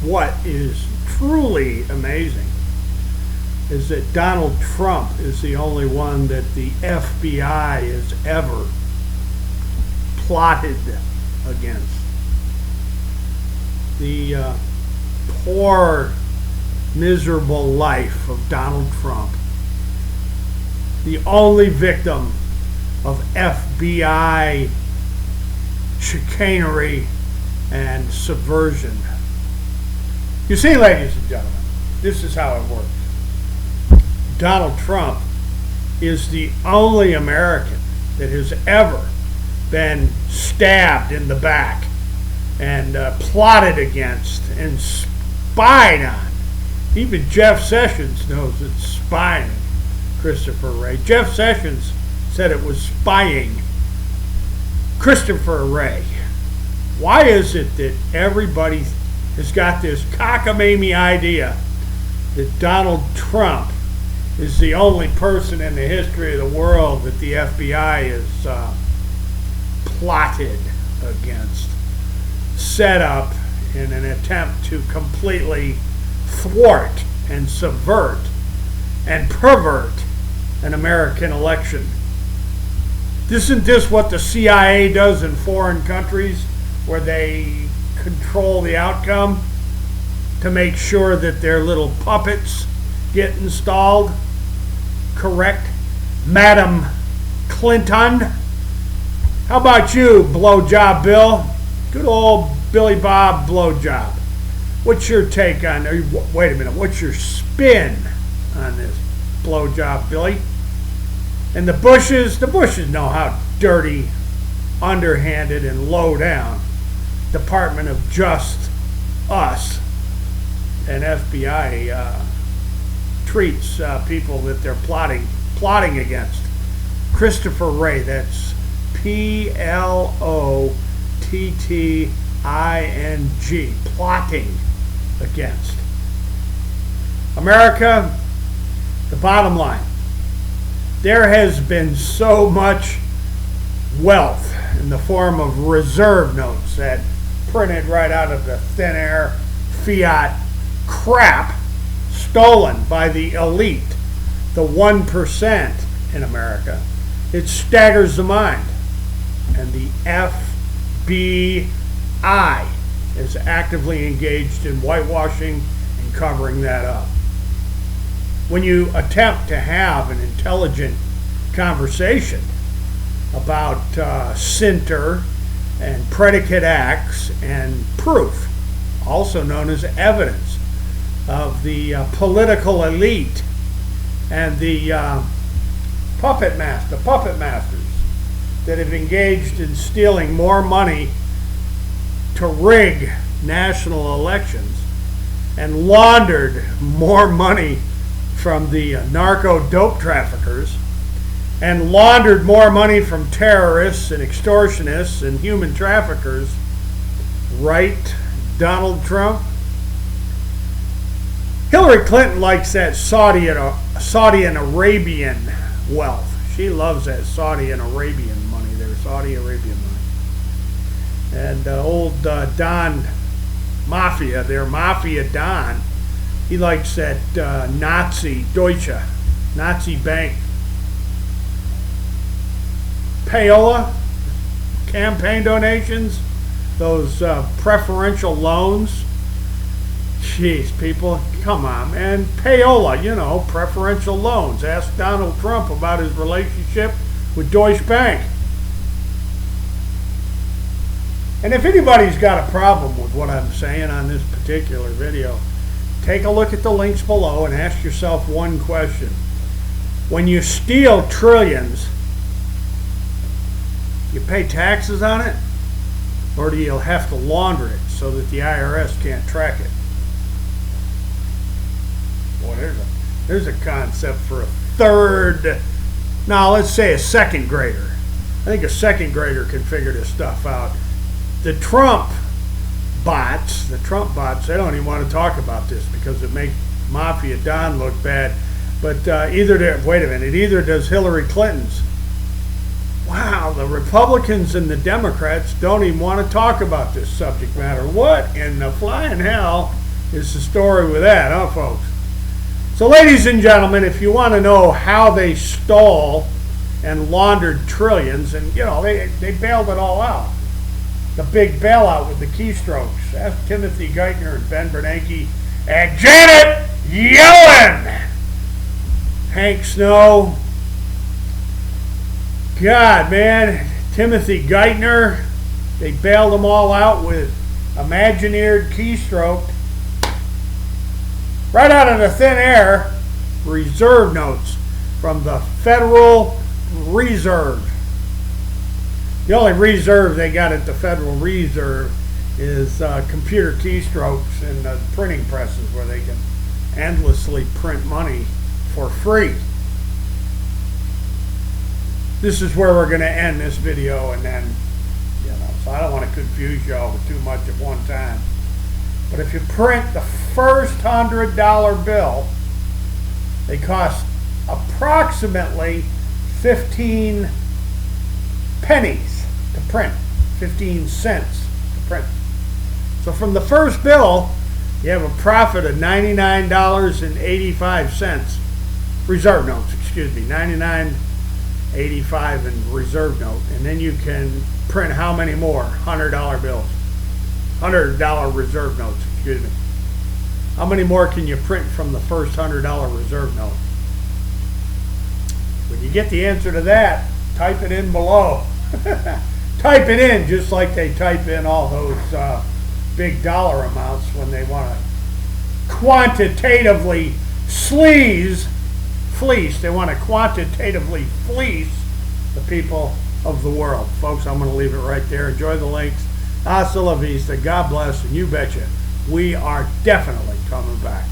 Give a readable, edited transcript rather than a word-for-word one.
what is truly amazing is that Donald Trump is the only one that the FBI has ever plotted against. The poor, miserable life of Donald Trump, the only victim of FBI chicanery and subversion. You see, ladies and gentlemen, this is how it works. Donald Trump is the only American that has ever been stabbed in the back and plotted against and spied on. Even Jeff Sessions knows it's spying, Christopher Wray. Jeff Sessions said it was spying Christopher Wray. Why is it that everybody has got this cockamamie idea that Donald Trump is the only person in the history of the world that the FBI has plotted against, set up in an attempt to completely thwart and subvert and pervert an American election? Isn't this what the CIA does in foreign countries, where they control the outcome to make sure that their little puppets get installed? Correct, Madam Clinton? How about you, Blowjob Bill? Good old Billy Bob Blowjob. What's your take on, wait a minute, what's your spin on this, Blowjob Billy? And the Bushes know how dirty, underhanded, and low down Department of Just Us and FBI treats people that they're plotting against. Christopher Wray, that's Plotting, plotting against. America, the bottom line, there has been so much wealth in the form of reserve notes that printed right out of the thin air fiat crap stolen by the elite, the 1% in America. It staggers the mind. And the FBI is actively engaged in whitewashing and covering that up. When you attempt to have an intelligent conversation about center and predicate acts and proof, also known as evidence, of the political elite and the puppet masters that have engaged in stealing more money to rig national elections and laundered more money from the narco dope traffickers and laundered more money from terrorists and extortionists and human traffickers, right, Donald Trump? Hillary Clinton likes that Saudi and Arabian wealth. She loves that Saudi and Arabian money there, Saudi Arabian money. And old Don Mafia, their Mafia Don, he likes that Nazi bank. Payola, campaign donations, those preferential loans. Jeez, people, come on, man. Payola, preferential loans. Ask Donald Trump about his relationship with Deutsche Bank. And if anybody's got a problem with what I'm saying on this particular video, take a look at the links below and ask yourself one question. When you steal trillions, you pay taxes on it, or do you have to launder it so that the IRS can't track it? Boy, there's a concept for a let's say a second grader. I think a second grader can figure this stuff out. The Trump bots, they don't even want to talk about this because it makes Mafia Don look bad. But either does Hillary Clinton's. Wow, the Republicans and the Democrats don't even want to talk about this subject matter. What in the flying hell is the story with that, huh, folks? So, ladies and gentlemen, if you want to know how they stole and laundered trillions, and they bailed it all out. The big bailout with the keystrokes. Ask Timothy Geithner and Ben Bernanke and Janet Yellen. Hank Snow. God, man. Timothy Geithner. They bailed them all out with imagineered keystroke. Right out of the thin air, reserve notes from the Federal Reserve. The only reserve they got at the Federal Reserve is computer keystrokes and printing presses where they can endlessly print money for free. This is where we're going to end this video, and then, so I don't want to confuse y'all with too much at one time. But if you print the first $100 bill, they cost approximately 15 pennies to print, 15 cents to print. So from the first bill, you have a profit of $99.85. Reserve notes, excuse me, $99.85 in reserve note. And then you can print how many more? $100 bills. $100 reserve notes, excuse me. How many more can you print from the first $100 reserve note? When you get the answer to that, type it in below. Type it in just like they type in all those big dollar amounts when they want to quantitatively fleece. They want to quantitatively fleece the people of the world. Folks, I'm going to leave it right there. Enjoy the links. Hasta la vista. God bless, and you betcha, we are definitely coming back.